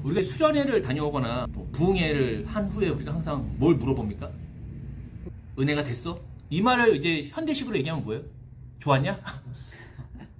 우리가 수련회를 다녀오거나 부흥회를 한 후에 우리가 항상 뭘 물어봅니까? 은혜가 됐어? 이 말을 이제 현대식으로 얘기하면 뭐예요? 좋았냐?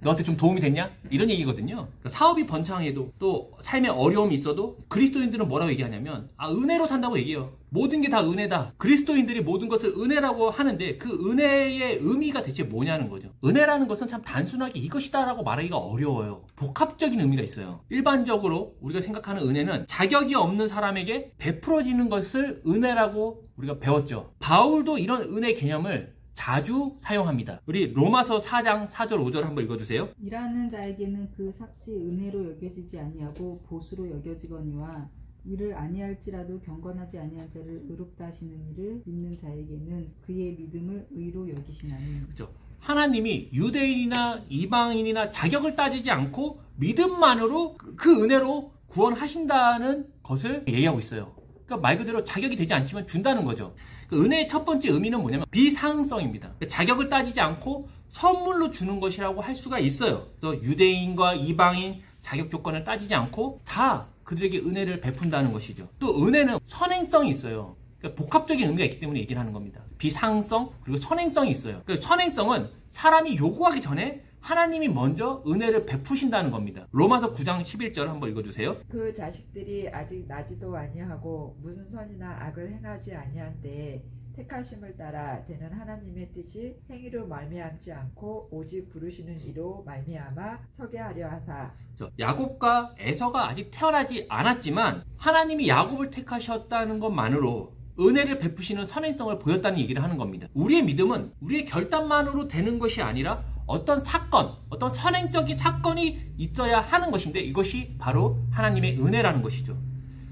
너한테 좀 도움이 됐냐? 이런 얘기거든요. 그러니까 사업이 번창해도 또 삶에 어려움이 있어도 그리스도인들은 뭐라고 얘기하냐면 은혜로 산다고 얘기해요. 모든 게 다 은혜다. 그리스도인들이 모든 것을 은혜라고 하는데 그 은혜의 의미가 대체 뭐냐는 거죠. 은혜라는 것은 참 단순하게 이것이다 라고 말하기가 어려워요. 복합적인 의미가 있어요. 일반적으로 우리가 생각하는 은혜는 자격이 없는 사람에게 베풀어지는 것을 은혜라고 우리가 배웠죠. 바울도 이런 은혜 개념을 자주 사용합니다. 우리 로마서 4장 4절 5절 한번 읽어주세요. 일하는 자에게는 그 삭시 은혜로 여겨지지 아니하고 보수로 여겨지거니와 이를 아니할지라도 경건하지 아니한 자를 의롭다 하시는 이를 믿는 자에게는 그의 믿음을 의로 여기시나니. 그렇죠. 하나님이 유대인이나 이방인이나 자격을 따지지 않고 믿음만으로 그 은혜로 구원하신다는 것을 얘기하고 있어요. 그러니까 말 그대로 자격이 되지 않지만 준다는 거죠. 그 은혜의 첫 번째 의미는 뭐냐면 비상응성입니다. 그러니까 자격을 따지지 않고 선물로 주는 것이라고 할 수가 있어요. 그래서 유대인과 이방인 자격 조건을 따지지 않고 다 그들에게 은혜를 베푼다는 것이죠. 또 은혜는 선행성이 있어요. 그러니까 복합적인 의미가 있기 때문에 얘기를 하는 겁니다. 비상성 그리고 선행성이 있어요. 그러니까 선행성은 사람이 요구하기 전에 하나님이 먼저 은혜를 베푸신다는 겁니다. 로마서 9장 11절 한번 읽어주세요. 그 자식들이 아직 나지도 아니하고 무슨 선이나 악을 행하지 아니한데 택하심을 따라 되는 하나님의 뜻이 행위로 말미암지 않고 오직 부르시는 이로 말미암아 서게 하려 하사. 야곱과 에서가 아직 태어나지 않았지만 하나님이 야곱을 택하셨다는 것만으로 은혜를 베푸시는 선행성을 보였다는 얘기를 하는 겁니다. 우리의 믿음은 우리의 결단만으로 되는 것이 아니라 어떤 사건, 어떤 선행적인 사건이 있어야 하는 것인데 이것이 바로 하나님의 은혜라는 것이죠.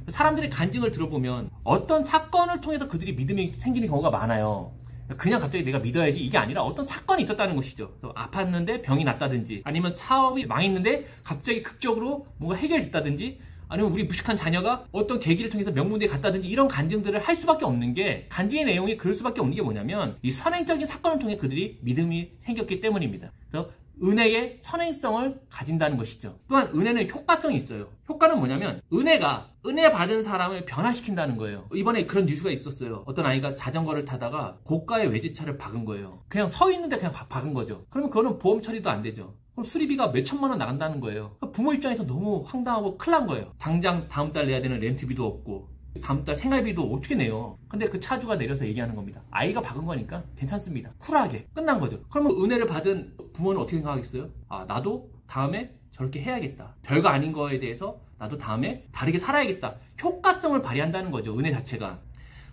사람들의 간증을 들어보면 어떤 사건을 통해서 그들이 믿음이 생기는 경우가 많아요. 그냥 갑자기 내가 믿어야지 이게 아니라 어떤 사건이 있었다는 것이죠. 아팠는데 병이 낫다든지 아니면 사업이 망했는데 갑자기 극적으로 뭔가 해결됐다든지 아니면 우리 무식한 자녀가 어떤 계기를 통해서 명문대에 갔다든지 이런 간증들을 할 수밖에 없는 게 간증의 내용이 그럴 수밖에 없는 게 뭐냐면 이 선행적인 사건을 통해 그들이 믿음이 생겼기 때문입니다. 그래서 은혜의 선행성을 가진다는 것이죠. 또한 은혜는 효과성이 있어요. 효과는 뭐냐면 은혜가 은혜 받은 사람을 변화시킨다는 거예요. 이번에 그런 뉴스가 있었어요. 어떤 아이가 자전거를 타다가 고가의 외제차를 박은 거예요. 그냥 서 있는데 그냥 박은 거죠. 그러면 그거는 보험 처리도 안 되죠. 그럼 수리비가 몇 천만 원 나간다는 거예요. 부모 입장에서 너무 황당하고 큰일 난 거예요. 당장 다음 달 내야 되는 렌트비도 없고 다음 달 생활비도 어떻게 내요? 근데 그 차주가 내려서 얘기하는 겁니다. 아이가 박은 거니까 괜찮습니다. 쿨하게 끝난 거죠. 그러면 은혜를 받은 부모는 어떻게 생각하겠어요? 아, 나도 다음에 저렇게 해야겠다. 별거 아닌 거에 대해서 나도 다음에 다르게 살아야겠다. 효과성을 발휘한다는 거죠. 은혜 자체가.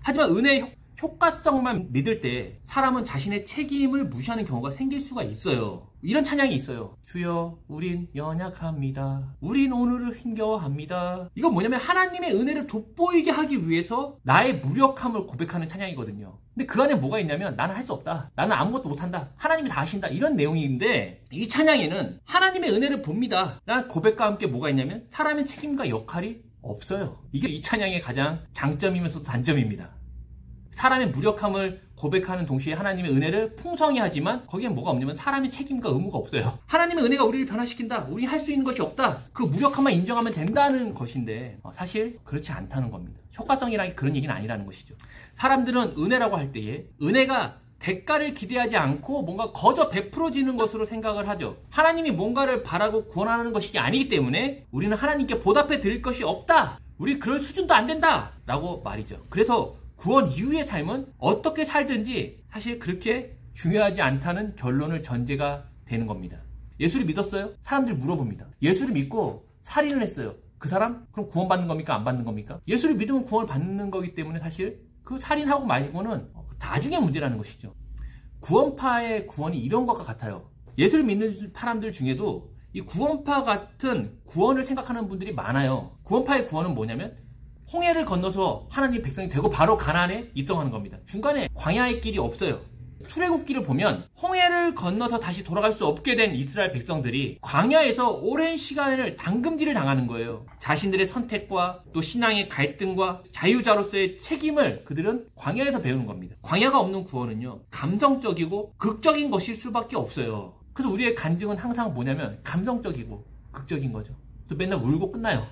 하지만 은혜의 효과성만 믿을 때 사람은 자신의 책임을 무시하는 경우가 생길 수가 있어요. 이런 찬양이 있어요. 주여 우린 연약합니다. 우린 오늘을 힘겨워합니다. 이건 뭐냐면 하나님의 은혜를 돋보이게 하기 위해서 나의 무력함을 고백하는 찬양이거든요. 근데 그 안에 뭐가 있냐면 나는 할 수 없다. 나는 아무것도 못한다. 하나님이 다 하신다. 이런 내용인데 이 찬양에는 하나님의 은혜를 봅니다. 라는 고백과 함께 뭐가 있냐면 사람의 책임과 역할이 없어요. 이게 이 찬양의 가장 장점이면서도 단점입니다. 사람의 무력함을 고백하는 동시에 하나님의 은혜를 풍성히 하지만 거기에 뭐가 없냐면 사람의 책임과 의무가 없어요. 하나님의 은혜가 우리를 변화시킨다. 우리 할 수 있는 것이 없다. 그 무력함만 인정하면 된다는 것인데 사실 그렇지 않다는 겁니다. 효과성이라는 그런 얘기는 아니라는 것이죠. 사람들은 은혜라고 할 때에 은혜가 대가를 기대하지 않고 뭔가 거저 베풀어지는 것으로 생각을 하죠. 하나님이 뭔가를 바라고 구원하는 것이 아니기 때문에 우리는 하나님께 보답해 드릴 것이 없다. 우리 그럴 수준도 안 된다. 라고 말이죠. 그래서 구원 이후의 삶은 어떻게 살든지 사실 그렇게 중요하지 않다는 결론을 전제가 되는 겁니다. 예수를 믿었어요? 사람들이 물어봅니다. 예수를 믿고 살인을 했어요. 그 사람? 그럼 구원받는 겁니까? 안 받는 겁니까? 예수를 믿으면 구원을 받는 거기 때문에 사실 그 살인하고 말고는 나중에 문제라는 것이죠. 구원파의 구원이 이런 것과 같아요. 예수를 믿는 사람들 중에도 이 구원파 같은 구원을 생각하는 분들이 많아요. 구원파의 구원은 뭐냐면 홍해를 건너서 하나님 백성이 되고 바로 가나안에 입성하는 겁니다. 중간에 광야의 길이 없어요. 출애굽기를 보면 홍해를 건너서 다시 돌아갈 수 없게 된 이스라엘 백성들이 광야에서 오랜 시간을 당금질을 당하는 거예요. 자신들의 선택과 또 신앙의 갈등과 자유자로서의 책임을 그들은 광야에서 배우는 겁니다. 광야가 없는 구원은요, 감성적이고 극적인 것일 수밖에 없어요. 그래서 우리의 간증은 항상 뭐냐면 감성적이고 극적인 거죠. 또 맨날 울고 끝나요.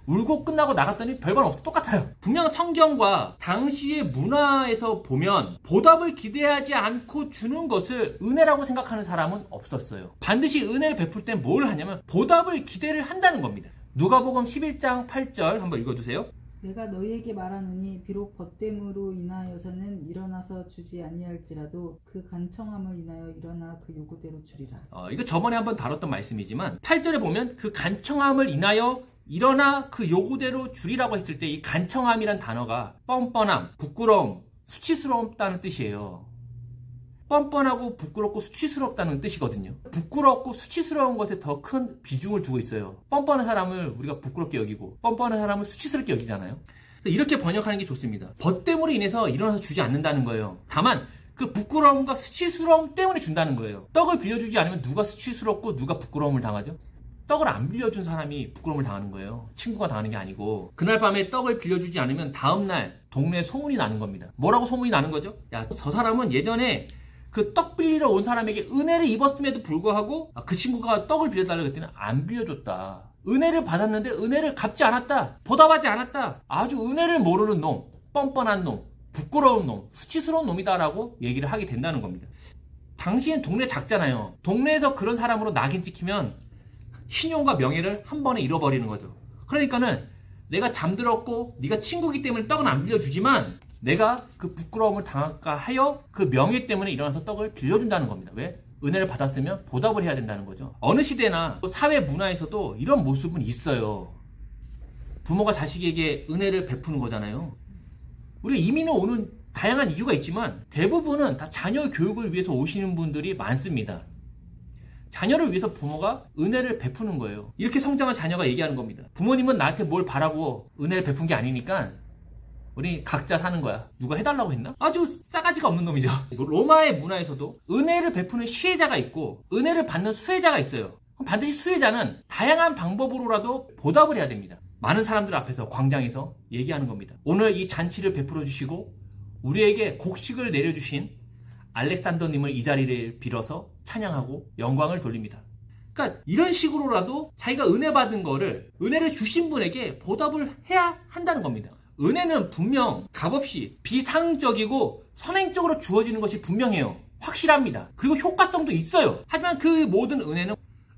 울고 끝나고 나갔더니 별반 없어. 똑같아요. 분명 성경과 당시의 문화에서 보면 보답을 기대하지 않고 주는 것을 은혜라고 생각하는 사람은 없었어요. 반드시 은혜를 베풀 때 뭘 하냐면 보답을 기대를 한다는 겁니다. 누가복음 11장 8절 한번 읽어주세요. 내가 너희에게 말하노니 비록 벗됨으로 인하여서는 일어나서 주지 아니할지라도 그 간청함을 인하여 일어나 그 요구대로 주리라. 이거 저번에 한번 다뤘던 말씀이지만 8절에 보면 그 간청함을 인하여 일어나 그 요구대로 주리라고 했을 때 이 간청함이란 단어가 뻔뻔함, 부끄러움, 수치스럽다는 뜻이에요. 뻔뻔하고 부끄럽고 수치스럽다는 뜻이거든요. 부끄럽고 수치스러운 것에 더 큰 비중을 두고 있어요. 뻔뻔한 사람을 우리가 부끄럽게 여기고 뻔뻔한 사람을 수치스럽게 여기잖아요. 이렇게 번역하는 게 좋습니다. 벗됨으로 인해서 일어나서 주지 않는다는 거예요. 다만 그 부끄러움과 수치스러움 때문에 준다는 거예요. 떡을 빌려주지 않으면 누가 수치스럽고 누가 부끄러움을 당하죠? 떡을 안 빌려준 사람이 부끄러움을 당하는 거예요. 친구가 당하는 게 아니고. 그날 밤에 떡을 빌려주지 않으면 다음날 동네에 소문이 나는 겁니다. 뭐라고 소문이 나는 거죠? 야, 저 사람은 예전에 그 떡 빌리러 온 사람에게 은혜를 입었음에도 불구하고 그 친구가 떡을 빌려달라고 했더니 안 빌려줬다. 은혜를 받았는데 은혜를 갚지 않았다. 보답하지 않았다. 아주 은혜를 모르는 놈, 뻔뻔한 놈, 부끄러운 놈, 수치스러운 놈이다라고 얘기를 하게 된다는 겁니다. 당시엔 동네 작잖아요. 동네에서 그런 사람으로 낙인 찍히면 신용과 명예를 한 번에 잃어버리는 거죠. 그러니까는 내가 잠들었고 네가 친구이기 때문에 떡은 안 빌려주지만 내가 그 부끄러움을 당할까 하여 그 명예 때문에 일어나서 떡을 빌려준다는 겁니다. 왜? 은혜를 받았으면 보답을 해야 된다는 거죠. 어느 시대나 사회 문화에서도 이런 모습은 있어요. 부모가 자식에게 은혜를 베푸는 거잖아요. 우리가 이민을 오는 다양한 이유가 있지만 대부분은 다 자녀 교육을 위해서 오시는 분들이 많습니다. 자녀를 위해서 부모가 은혜를 베푸는 거예요. 이렇게 성장한 자녀가 얘기하는 겁니다. 부모님은 나한테 뭘 바라고 은혜를 베푼 게 아니니까 우리 각자 사는 거야. 누가 해달라고 했나? 아주 싸가지가 없는 놈이죠. 로마의 문화에서도 은혜를 베푸는 시혜자가 있고 은혜를 받는 수혜자가 있어요. 그럼 반드시 수혜자는 다양한 방법으로라도 보답을 해야 됩니다. 많은 사람들 앞에서 광장에서 얘기하는 겁니다. 오늘 이 잔치를 베풀어 주시고 우리에게 곡식을 내려주신 알렉산더님을 이 자리를 빌어서 찬양하고 영광을 돌립니다. 그러니까 이런 식으로라도 자기가 은혜 받은 거를 은혜를 주신 분에게 보답을 해야 한다는 겁니다. 은혜는 분명 값없이 비상적이고 선행적으로 주어지는 것이 분명해요. 확실합니다. 그리고 효과성도 있어요. 하지만 그 모든 은혜는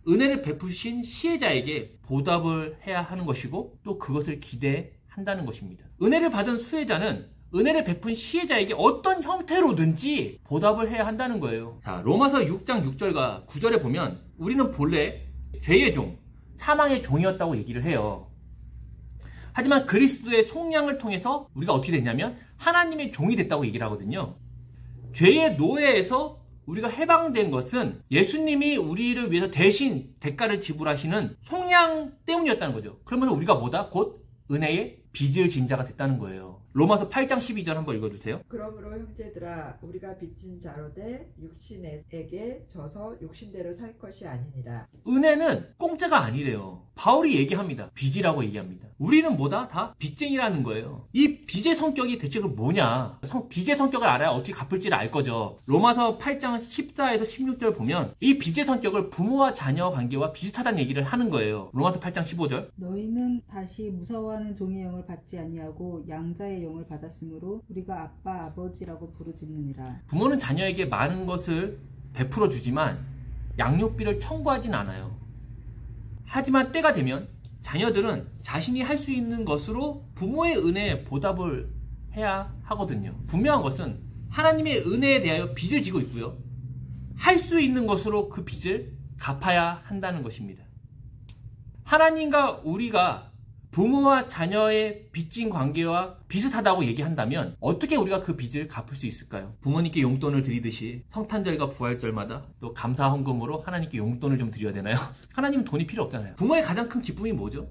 은혜를 베푸신 시혜자에게 보답을 해야 하는 것이고 또 그것을 기대한다는 것입니다. 은혜를 받은 수혜자는 은혜를 베푼 시혜자에게 어떤 형태로든지 보답을 해야 한다는 거예요. 자, 로마서 6장 6절과 9절에 보면 우리는 본래 죄의 종, 사망의 종이었다고 얘기를 해요. 하지만 그리스도의 속량을 통해서 우리가 어떻게 됐냐면 하나님의 종이 됐다고 얘기를 하거든요. 죄의 노예에서 우리가 해방된 것은 예수님이 우리를 위해서 대신 대가를 지불하시는 속량 때문이었다는 거죠. 그러면 우리가 뭐다? 곧 은혜의 빚을 진 자가 됐다는 거예요. 로마서 8장 12절 한번 읽어주세요. 그러므로 형제들아 우리가 빚진 자로 돼 육신에게 져서 육신대로 살 것이 아니니라. 은혜는 공짜가 아니래요. 바울이 얘기합니다. 빚이라고 얘기합니다. 우리는 뭐다? 다 빚쟁이라는 거예요. 이 빚의 성격이 대체 뭐냐? 빚의 성격을 알아야 어떻게 갚을지를 알 거죠. 로마서 8장 14에서 16절 보면 이 빚의 성격을 부모와 자녀 관계와 비슷하다는 얘기를 하는 거예요. 로마서 8장 15절. 너희는 다시 무서워하는 종의 영을 받지 아니하고 양자의 영을 받았으므로 우리가 아빠 아버지라고 부르짖느니라. 부모는 자녀에게 많은 것을 베풀어 주지만 양육비를 청구하진 않아요. 하지만 때가 되면 자녀들은 자신이 할 수 있는 것으로 부모의 은혜에 보답을 해야 하거든요. 분명한 것은 하나님의 은혜에 대하여 빚을 지고 있고요. 할 수 있는 것으로 그 빚을 갚아야 한다는 것입니다. 하나님과 우리가 부모와 자녀의 빚진 관계와 비슷하다고 얘기한다면 어떻게 우리가 그 빚을 갚을 수 있을까요? 부모님께 용돈을 드리듯이 성탄절과 부활절마다 또 감사 헌금으로 하나님께 용돈을 좀 드려야 되나요? 하나님은 돈이 필요 없잖아요. 부모의 가장 큰 기쁨이 뭐죠?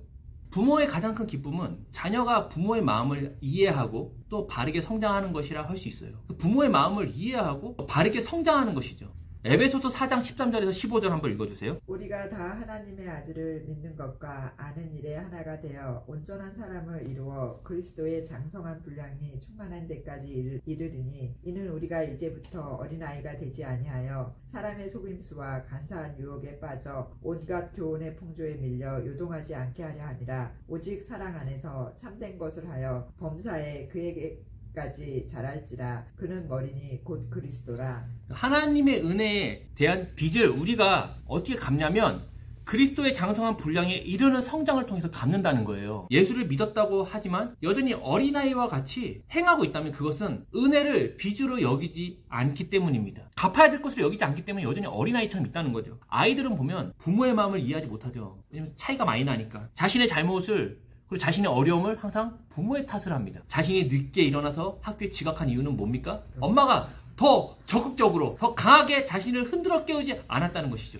부모의 가장 큰 기쁨은 자녀가 부모의 마음을 이해하고 또 바르게 성장하는 것이라 할 수 있어요. 부모의 마음을 이해하고 바르게 성장하는 것이죠. 에베소서 4장 13절에서 15절 한번 읽어주세요. 우리가 다 하나님의 아들을 믿는 것과 아는 일에 하나가 되어 온전한 사람을 이루어 그리스도의 장성한 분량이 충만한 데까지 이르리니 이는 우리가 이제부터 어린아이가 되지 아니하여 사람의 속임수와 간사한 유혹에 빠져 온갖 교훈의 풍조에 밀려 요동하지 않게 하려 함이라. 오직 사랑 안에서 참된 것을 하여 범사에 그에게까지 자랄지라. 그는 머리니 곧 그리스도라. 하나님의 은혜에 대한 빚을 우리가 어떻게 갚냐면 그리스도의 장성한 분량에 이르는 성장을 통해서 갚는다는 거예요. 예수를 믿었다고 하지만 여전히 어린아이와 같이 행하고 있다면 그것은 은혜를 빚으로 여기지 않기 때문입니다. 갚아야 될 것으로 여기지 않기 때문에 여전히 어린아이처럼 있다는 거죠. 아이들은 보면 부모의 마음을 이해하지 못하죠. 왜냐면 차이가 많이 나니까. 자신의 잘못을 그리고 자신의 어려움을 항상 부모의 탓을 합니다. 자신이 늦게 일어나서 학교에 지각한 이유는 뭡니까? 엄마가 더 적극적으로 더 강하게 자신을 흔들어 깨우지 않았다는 것이죠.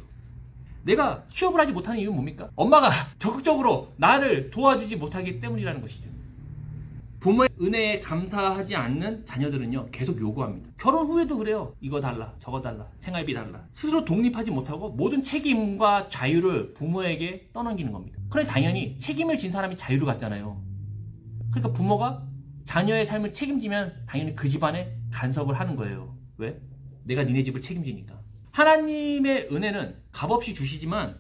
내가 취업을 하지 못하는 이유는 뭡니까? 엄마가 적극적으로 나를 도와주지 못하기 때문이라는 것이죠. 부모의 은혜에 감사하지 않는 자녀들은요 계속 요구합니다. 결혼 후에도 그래요. 이거 달라 저거 달라 생활비 달라. 스스로 독립하지 못하고 모든 책임과 자유를 부모에게 떠넘기는 겁니다. 그런데 당연히 책임을 진 사람이 자유를 갖잖아요. 그러니까 부모가 자녀의 삶을 책임지면 당연히 그 집안에 간섭을 하는 거예요. 왜? 내가 니네 집을 책임지니까. 하나님의 은혜는 값없이 주시지만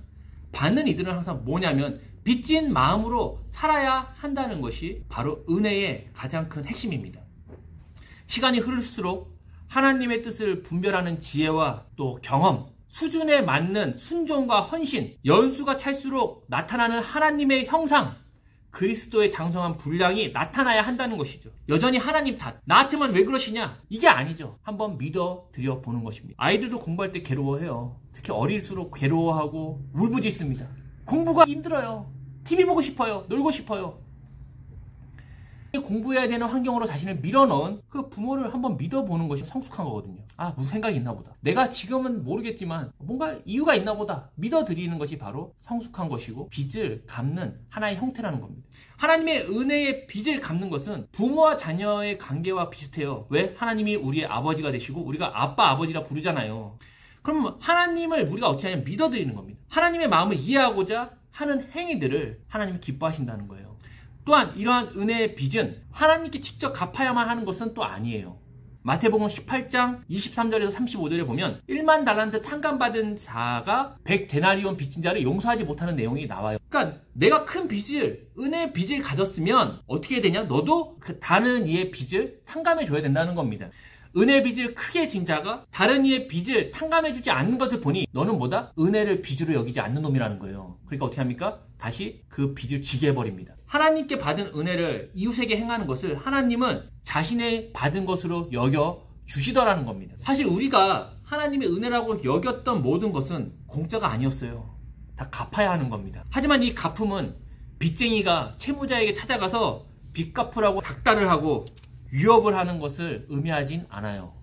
받는 이들은 항상 뭐냐면 빚진 마음으로 살아야 한다는 것이 바로 은혜의 가장 큰 핵심입니다. 시간이 흐를수록 하나님의 뜻을 분별하는 지혜와 또 경험, 수준에 맞는 순종과 헌신, 연수가 찰수록 나타나는 하나님의 형상, 그리스도의 장성한 분량이 나타나야 한다는 것이죠. 여전히 하나님 탓, 나한테만 왜 그러시냐? 이게 아니죠. 한번 믿어드려 보는 것입니다. 아이들도 공부할 때 괴로워해요. 특히 어릴수록 괴로워하고 울부짖습니다. 공부가 힘들어요. TV 보고 싶어요. 놀고 싶어요. 공부해야 되는 환경으로 자신을 밀어넣은 그 부모를 한번 믿어보는 것이 성숙한 거거든요. 아, 무슨 생각이 있나 보다. 내가 지금은 모르겠지만 뭔가 이유가 있나 보다. 믿어드리는 것이 바로 성숙한 것이고 빚을 갚는 하나의 형태라는 겁니다. 하나님의 은혜의 빚을 갚는 것은 부모와 자녀의 관계와 비슷해요. 왜? 하나님이 우리의 아버지가 되시고 우리가 아빠, 아버지라 부르잖아요. 그럼 하나님을 우리가 어떻게 하냐면 믿어드리는 겁니다. 하나님의 마음을 이해하고자 하는 행위들을 하나님이 기뻐하신다는 거예요. 또한 이러한 은혜의 빚은 하나님께 직접 갚아야만 하는 것은 또 아니에요. 마태복음 18장 23절에서 35절에 보면 1만 달란트 탕감받은 자가 100데나리온 빚진 자를 용서하지 못하는 내용이 나와요. 그러니까 내가 큰 빚을, 은혜의 빚을 가졌으면 어떻게 되냐? 너도 그 다른 이의 빚을 탕감해줘야 된다는 겁니다. 은혜의 빚을 크게 진 자가 다른 이의 빚을 탕감해주지 않는 것을 보니 너는 뭐다? 은혜를 빚으로 여기지 않는 놈이라는 거예요. 그러니까 어떻게 합니까? 다시 그 빚을 지게 해버립니다. 하나님께 받은 은혜를 이웃에게 행하는 것을 하나님은 자신의 받은 것으로 여겨 주시더라는 겁니다. 사실 우리가 하나님의 은혜라고 여겼던 모든 것은 공짜가 아니었어요. 다 갚아야 하는 겁니다. 하지만 이 갚음은 빚쟁이가 채무자에게 찾아가서 빚 갚으라고 닥달을 하고 위협을 하는 것을 의미하진 않아요.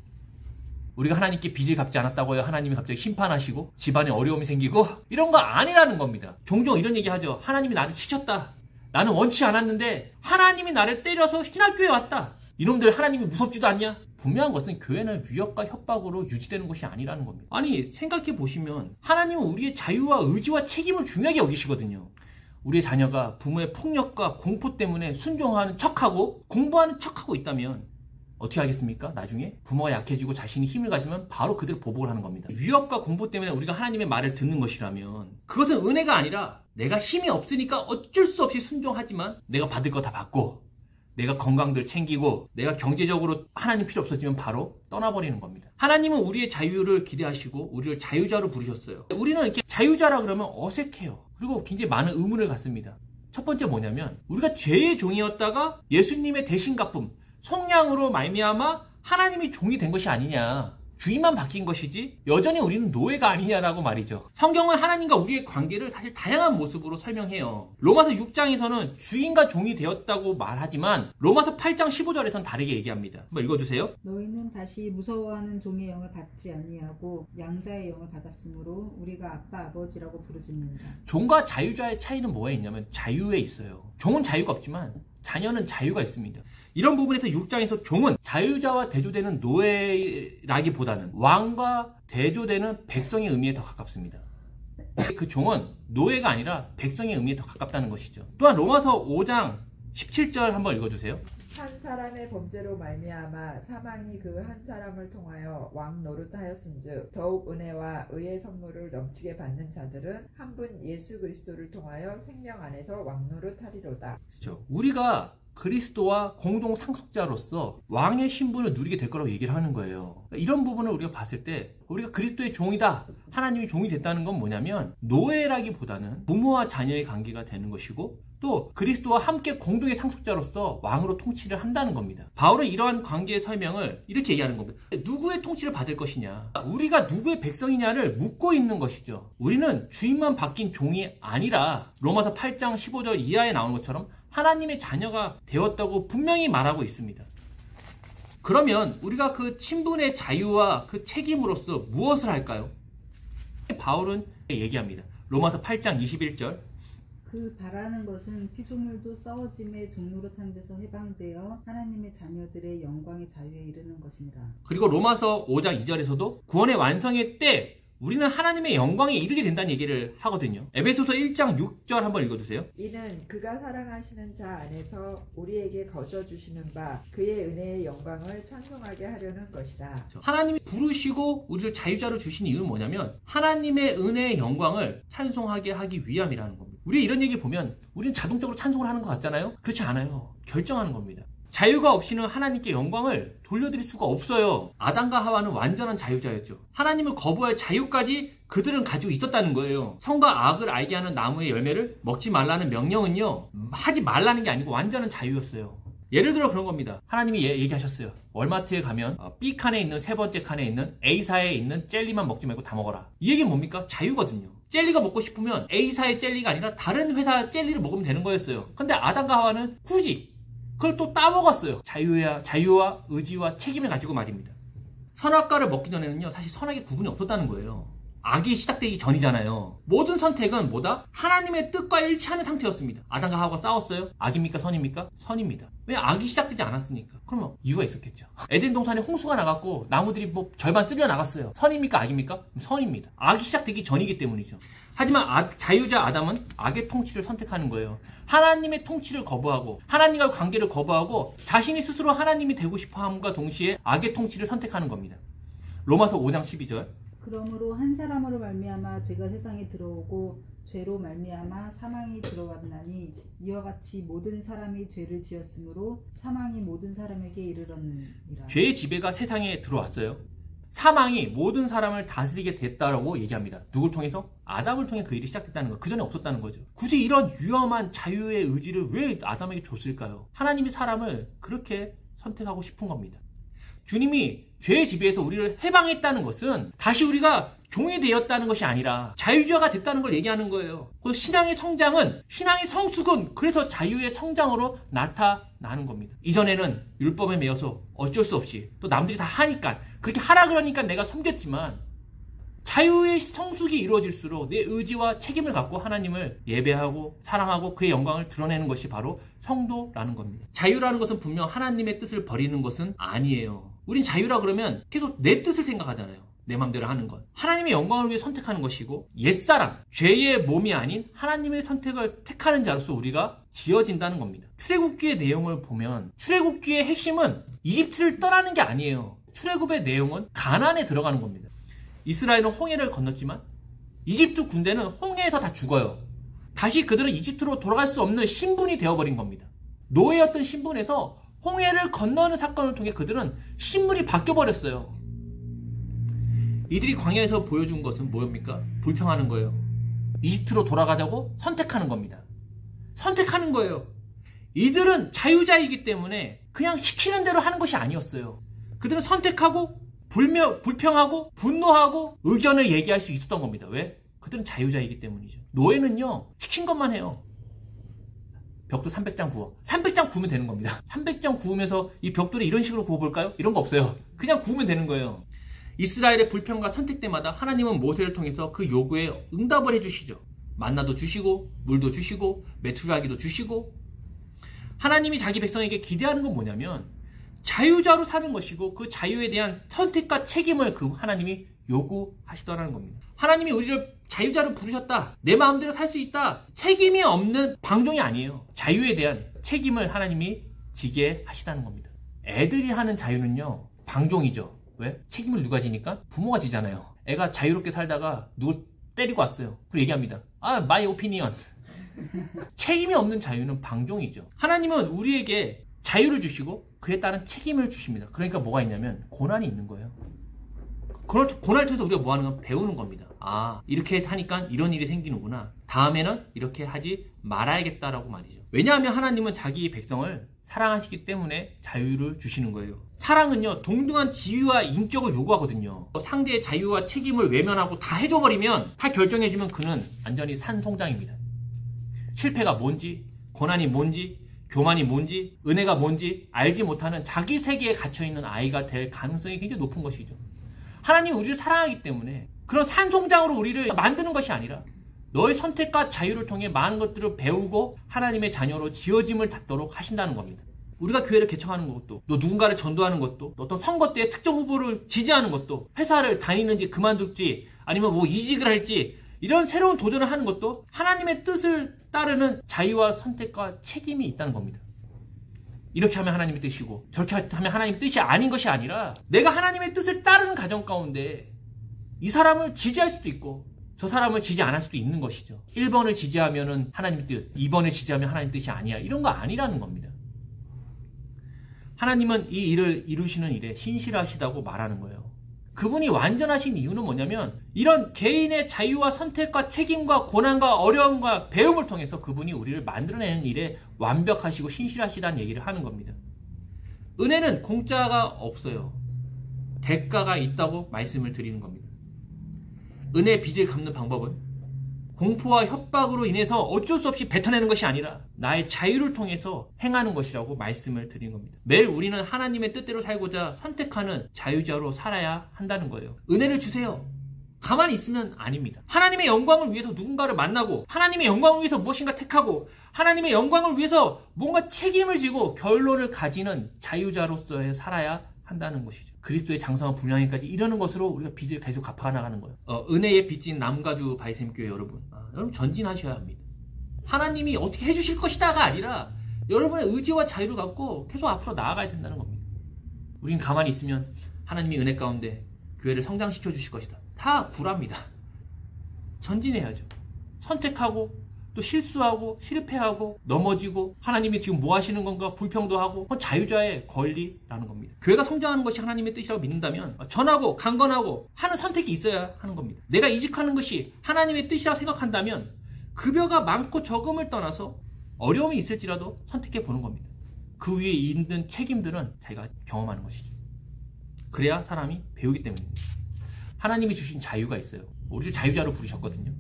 우리가 하나님께 빚을 갚지 않았다고 해요. 하나님이 갑자기 심판하시고 집안에 어려움이 생기고 이런 거 아니라는 겁니다. 종종 이런 얘기 하죠. 하나님이 나를 치셨다. 나는 원치 않았는데 하나님이 나를 때려서 신학교에 왔다. 이놈들 하나님이 무섭지도 않냐? 분명한 것은 교회는 위협과 협박으로 유지되는 것이 아니라는 겁니다. 아니 생각해 보시면 하나님은 우리의 자유와 의지와 책임을 중요하게 여기시거든요. 우리의 자녀가 부모의 폭력과 공포 때문에 순종하는 척하고 공부하는 척하고 있다면 어떻게 하겠습니까? 나중에 부모가 약해지고 자신이 힘을 가지면 바로 그대로 보복을 하는 겁니다. 위협과 공포 때문에 우리가 하나님의 말을 듣는 것이라면 그것은 은혜가 아니라 내가 힘이 없으니까 어쩔 수 없이 순종하지만 내가 받을 거 다 받고 내가 건강들 챙기고 내가 경제적으로 하나님 필요 없어지면 바로 떠나버리는 겁니다. 하나님은 우리의 자유를 기대하시고 우리를 자유자로 부르셨어요. 우리는 이렇게 자유자라 그러면 어색해요. 그리고 굉장히 많은 의문을 갖습니다. 첫 번째 뭐냐면 우리가 죄의 종이었다가 예수님의 대신 갚음, 속량으로 말미암아 하나님이 종이 된 것이 아니냐. 주인만 바뀐 것이지 여전히 우리는 노예가 아니냐라고 말이죠. 성경은 하나님과 우리의 관계를 사실 다양한 모습으로 설명해요. 로마서 6장에서는 주인과 종이 되었다고 말하지만 로마서 8장 15절에서는 다르게 얘기합니다. 한번 읽어주세요. 너희는 다시 무서워하는 종의 영을 받지 아니하고 양자의 영을 받았으므로 우리가 아빠 아버지라고 부르짖는다. 종과 자유자의 차이는 뭐에 있냐면 자유에 있어요. 종은 자유가 없지만 자녀는 자유가 있습니다. 이런 부분에서 6장에서 종은 자유자와 대조되는 노예라기보다는 왕과 대조되는 백성의 의미에 더 가깝습니다. 그 종은 노예가 아니라 백성의 의미에 더 가깝다는 것이죠. 또한 로마서 5장 17절 한번 읽어주세요. 한 사람의 범죄로 말미암아 사망이 그 한 사람을 통하여 왕 노릇하였은즉 더욱 은혜와 의의 선물을 넘치게 받는 자들은 한 분 예수 그리스도를 통하여 생명 안에서 왕 노릇하리로다. 그렇죠. 우리가 그리스도와 공동 상속자로서 왕의 신분을 누리게 될 거라고 얘기를 하는 거예요. 이런 부분을 우리가 봤을 때 우리가 그리스도의 종이다, 하나님이 종이 됐다는 건 뭐냐면 노예라기보다는 부모와 자녀의 관계가 되는 것이고 또 그리스도와 함께 공동의 상속자로서 왕으로 통치를 한다는 겁니다. 바울은 이러한 관계의 설명을 이렇게 얘기하는 겁니다. 누구의 통치를 받을 것이냐, 우리가 누구의 백성이냐를 묻고 있는 것이죠. 우리는 주인만 바뀐 종이 아니라 로마서 8장 15절 이하에 나오는 것처럼 하나님의 자녀가 되었다고 분명히 말하고 있습니다. 그러면 우리가 그 친분의 자유와 그 책임으로서 무엇을 할까요? 바울은 얘기합니다. 로마서 8장 21절. 그 바라는 것은 피조물도 썩어짐의 종노릇한 데서 해방되어 하나님의 자녀들의 영광의 자유에 이르는 것이니라. 그리고 로마서 5장 2절에서도 구원의 완성의 때 우리는 하나님의 영광에 이르게 된다는 얘기를 하거든요. 에베소서 1장 6절 한번 읽어주세요. 이는 그가 사랑하시는 자 안에서 우리에게 거저주시는 바 그의 은혜의 영광을 찬송하게 하려는 것이다. 하나님이 부르시고 우리를 자유자로 주신 이유는 뭐냐면 하나님의 은혜의 영광을 찬송하게 하기 위함이라는 겁니다. 우리 이런 얘기 보면 우리는 자동적으로 찬송을 하는 것 같잖아요. 그렇지 않아요. 결정하는 겁니다. 자유가 없이는 하나님께 영광을 돌려드릴 수가 없어요. 아담과 하와는 완전한 자유자였죠. 하나님을 거부할 자유까지 그들은 가지고 있었다는 거예요. 선과 악을 알게 하는 나무의 열매를 먹지 말라는 명령은요, 하지 말라는 게 아니고 완전한 자유였어요. 예를 들어 그런 겁니다. 하나님이 얘기하셨어요. 월마트에 가면 B 칸에 있는 세 번째 칸에 있는 A사에 있는 젤리만 먹지 말고 다 먹어라. 이 얘기는 뭡니까? 자유거든요. 젤리가 먹고 싶으면 A사의 젤리가 아니라 다른 회사 젤리를 먹으면 되는 거였어요. 근데 아담과 하와는 굳이 그걸 또 따먹었어요. 자유와 의지와 책임을 가지고 말입니다. 선악과를 먹기 전에는요, 사실 선악의 구분이 없었다는 거예요. 악이 시작되기 전이잖아요. 모든 선택은 뭐다? 하나님의 뜻과 일치하는 상태였습니다. 아담과 하와가 싸웠어요? 악입니까? 선입니까? 선입니다. 왜? 악이 시작되지 않았으니까. 그러면 이유가 있었겠죠. 에덴 동산에 홍수가 나갔고 나무들이 절반 쓸려 나갔어요. 선입니까? 악입니까? 선입니다. 악이 시작되기 전이기 때문이죠. 하지만 자유자 아담은 악의 통치를 선택하는 거예요. 하나님의 통치를 거부하고 하나님과의 관계를 거부하고 자신이 스스로 하나님이 되고 싶어함과 동시에 악의 통치를 선택하는 겁니다. 로마서 5장 12절. 그러므로 한 사람으로 말미암아 죄가 세상에 들어오고 죄로 말미암아 사망이 들어왔나니 이와 같이 모든 사람이 죄를 지었으므로 사망이 모든 사람에게 이르렀느니라. 죄의 지배가 세상에 들어왔어요. 사망이 모든 사람을 다스리게 됐다라고 얘기합니다. 누굴 통해서? 아담을 통해 그 일이 시작됐다는 거. 그 전에 없었다는 거죠. 굳이 이런 위험한 자유의 의지를 왜 아담에게 줬을까요? 하나님이 사람을 그렇게 선택하고 싶은 겁니다. 주님이 죄의 지배에서 우리를 해방했다는 것은 다시 우리가 종이 되었다는 것이 아니라 자유자가 됐다는 걸 얘기하는 거예요. 그래서 신앙의 성장은, 신앙의 성숙은 그래서 자유의 성장으로 나타나는 겁니다. 이전에는 율법에 매여서 어쩔 수 없이 또 남들이 다 하니까 그렇게 하라 그러니까 내가 섬겼지만 자유의 성숙이 이루어질수록 내 의지와 책임을 갖고 하나님을 예배하고 사랑하고 그의 영광을 드러내는 것이 바로 성도라는 겁니다. 자유라는 것은 분명 하나님의 뜻을 버리는 것은 아니에요. 우린 자유라 그러면 계속 내 뜻을 생각하잖아요. 내 맘대로 하는 것. 하나님의 영광을 위해 선택하는 것이고 옛사람, 죄의 몸이 아닌 하나님의 선택을 택하는 자로서 우리가 지어진다는 겁니다. 출애굽기의 내용을 보면 출애굽기의 핵심은 이집트를 떠나는 게 아니에요. 출애굽의 내용은 가나안에 들어가는 겁니다. 이스라엘은 홍해를 건넜지만 이집트 군대는 홍해에서 다 죽어요. 다시 그들은 이집트로 돌아갈 수 없는 신분이 되어버린 겁니다. 노예였던 신분에서 홍해를 건너는 사건을 통해 그들은 신분이 바뀌어버렸어요. 이들이 광야에서 보여준 것은 뭐입니까? 불평하는 거예요. 이집트로 돌아가자고 선택하는 겁니다. 선택하는 거예요. 이들은 자유자이기 때문에 그냥 시키는 대로 하는 것이 아니었어요. 그들은 선택하고 불평하고 분노하고 의견을 얘기할 수 있었던 겁니다. 왜? 그들은 자유자이기 때문이죠. 노예는요, 시킨 것만 해요. 벽돌 300장 구워. 300장 구우면 되는 겁니다. 300장 구우면서 이 벽돌을 이런 식으로 구워볼까요? 이런 거 없어요. 그냥 구우면 되는 거예요. 이스라엘의 불평과 선택 때마다 하나님은 모세를 통해서 그 요구에 응답을 해주시죠. 만나도 주시고 물도 주시고 메추라기도 주시고 하나님이 자기 백성에게 기대하는 건 뭐냐면 자유자로 사는 것이고 그 자유에 대한 선택과 책임을 그 하나님이 요구하시더라는 겁니다. 하나님이 우리를 자유자로 부르셨다. 내 마음대로 살 수 있다. 책임이 없는 방종이 아니에요. 자유에 대한 책임을 하나님이 지게 하시다는 겁니다. 애들이 하는 자유는요, 방종이죠. 왜? 책임을 누가 지니까? 부모가 지잖아요. 애가 자유롭게 살다가 누굴 때리고 왔어요. 그리고 얘기합니다. my opinion. 책임이 없는 자유는 방종이죠. 하나님은 우리에게 자유를 주시고 그에 따른 책임을 주십니다. 그러니까 뭐가 있냐면 고난이 있는 거예요. 고난을 통해서 우리가 뭐 하는 건 배우는 겁니다. 이렇게 하니까 이런 일이 생기는구나. 다음에는 이렇게 하지 말아야겠다라고 말이죠. 왜냐하면 하나님은 자기 백성을 사랑하시기 때문에 자유를 주시는 거예요. 사랑은요, 동등한 지위와 인격을 요구하거든요. 상대의 자유와 책임을 외면하고 다 해줘버리면, 다 결정해주면 그는 완전히 산송장입니다. 실패가 뭔지, 고난이 뭔지, 교만이 뭔지, 은혜가 뭔지 알지 못하는 자기 세계에 갇혀있는 아이가 될 가능성이 굉장히 높은 것이죠. 하나님이 우리를 사랑하기 때문에 그런 산송장으로 우리를 만드는 것이 아니라 너의 선택과 자유를 통해 많은 것들을 배우고 하나님의 자녀로 지어짐을 닫도록 하신다는 겁니다. 우리가 교회를 개척하는 것도, 또 누군가를 전도하는 것도, 또 어떤 선거 때 특정 후보를 지지하는 것도, 회사를 다니는지 그만둘지 아니면 뭐 이직을 할지 이런 새로운 도전을 하는 것도 하나님의 뜻을 따르는 자유와 선택과 책임이 있다는 겁니다. 이렇게 하면 하나님의 뜻이고 저렇게 하면 하나님의 뜻이 아닌 것이 아니라 내가 하나님의 뜻을 따르는 가정 가운데 이 사람을 지지할 수도 있고 저 사람을 지지 않을 수도 있는 것이죠. 1번을 지지하면 하나님의 뜻, 2번을 지지하면 하나님의 뜻이 아니야. 이런 거 아니라는 겁니다. 하나님은 이 일을 이루시는 일에 신실하시다고 말하는 거예요. 그분이 완전하신 이유는 뭐냐면 이런 개인의 자유와 선택과 책임과 고난과 어려움과 배움을 통해서 그분이 우리를 만들어내는 일에 완벽하시고 신실하시다는 얘기를 하는 겁니다. 은혜는 공짜가 없어요. 대가가 있다고 말씀을 드리는 겁니다. 은혜의 빚을 갚는 방법은 공포와 협박으로 인해서 어쩔 수 없이 뱉어내는 것이 아니라 나의 자유를 통해서 행하는 것이라고 말씀을 드린 겁니다. 매일 우리는 하나님의 뜻대로 살고자 선택하는 자유자로 살아야 한다는 거예요. 은혜를 주세요. 가만히 있으면 아닙니다. 하나님의 영광을 위해서 누군가를 만나고 하나님의 영광을 위해서 무엇인가 택하고 하나님의 영광을 위해서 뭔가 책임을 지고 결론을 가지는 자유자로서의 살아야 한다는 것이죠. 그리스도의 장성한 분량에까지 이르는 것으로 우리가 빚을 계속 갚아나가는 거예요. 은혜의 빚진 남가주 바이샘교회 여러분, 여러분 전진하셔야 합니다. 하나님이 어떻게 해주실 것이다가 아니라 여러분의 의지와 자유를 갖고 계속 앞으로 나아가야 된다는 겁니다. 우린 가만히 있으면 하나님이 은혜 가운데 교회를 성장시켜 주실 것이다. 다 구랍니다. 전진해야죠. 선택하고 또 실수하고 실패하고 넘어지고 하나님이 지금 뭐 하시는 건가 불평도 하고 그건 자유자의 권리라는 겁니다. 교회가 성장하는 것이 하나님의 뜻이라고 믿는다면 전하고 강건하고 하는 선택이 있어야 하는 겁니다. 내가 이직하는 것이 하나님의 뜻이라고 생각한다면 급여가 많고 적음을 떠나서 어려움이 있을지라도 선택해 보는 겁니다. 그 위에 있는 책임들은 자기가 경험하는 것이죠. 그래야 사람이 배우기 때문입니다. 하나님이 주신 자유가 있어요. 우리를 자유자로 부르셨거든요.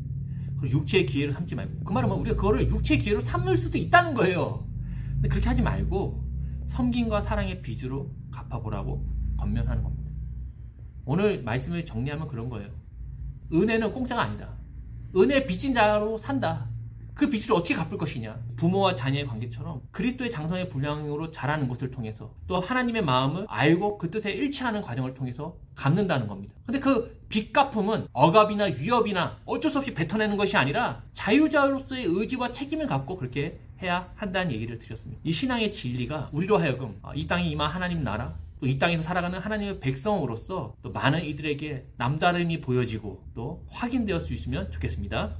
육체의 기회로 삼지 말고, 그 말은 우리가 그거를 육체의 기회로 삼을 수도 있다는 거예요. 근데 그렇게 하지 말고 섬김과 사랑의 빚으로 갚아보라고 권면하는 겁니다. 오늘 말씀을 정리하면 그런 거예요. 은혜는 공짜가 아니다. 은혜의 빚진 자로 산다. 그 빚을 어떻게 갚을 것이냐. 부모와 자녀의 관계처럼 그리스도의 장성의 분량으로 자라는 것을 통해서 또 하나님의 마음을 알고 그 뜻에 일치하는 과정을 통해서 갚는다는 겁니다. 근데 그 빚 갚음은 억압이나 위협이나 어쩔 수 없이 뱉어내는 것이 아니라 자유자로서의 의지와 책임을 갖고 그렇게 해야 한다는 얘기를 드렸습니다. 이 신앙의 진리가 우리로 하여금 이 땅에 임한 하나님 나라, 또 이 땅에서 살아가는 하나님의 백성으로서 또 많은 이들에게 남다름이 보여지고 또 확인되었을 수 있으면 좋겠습니다.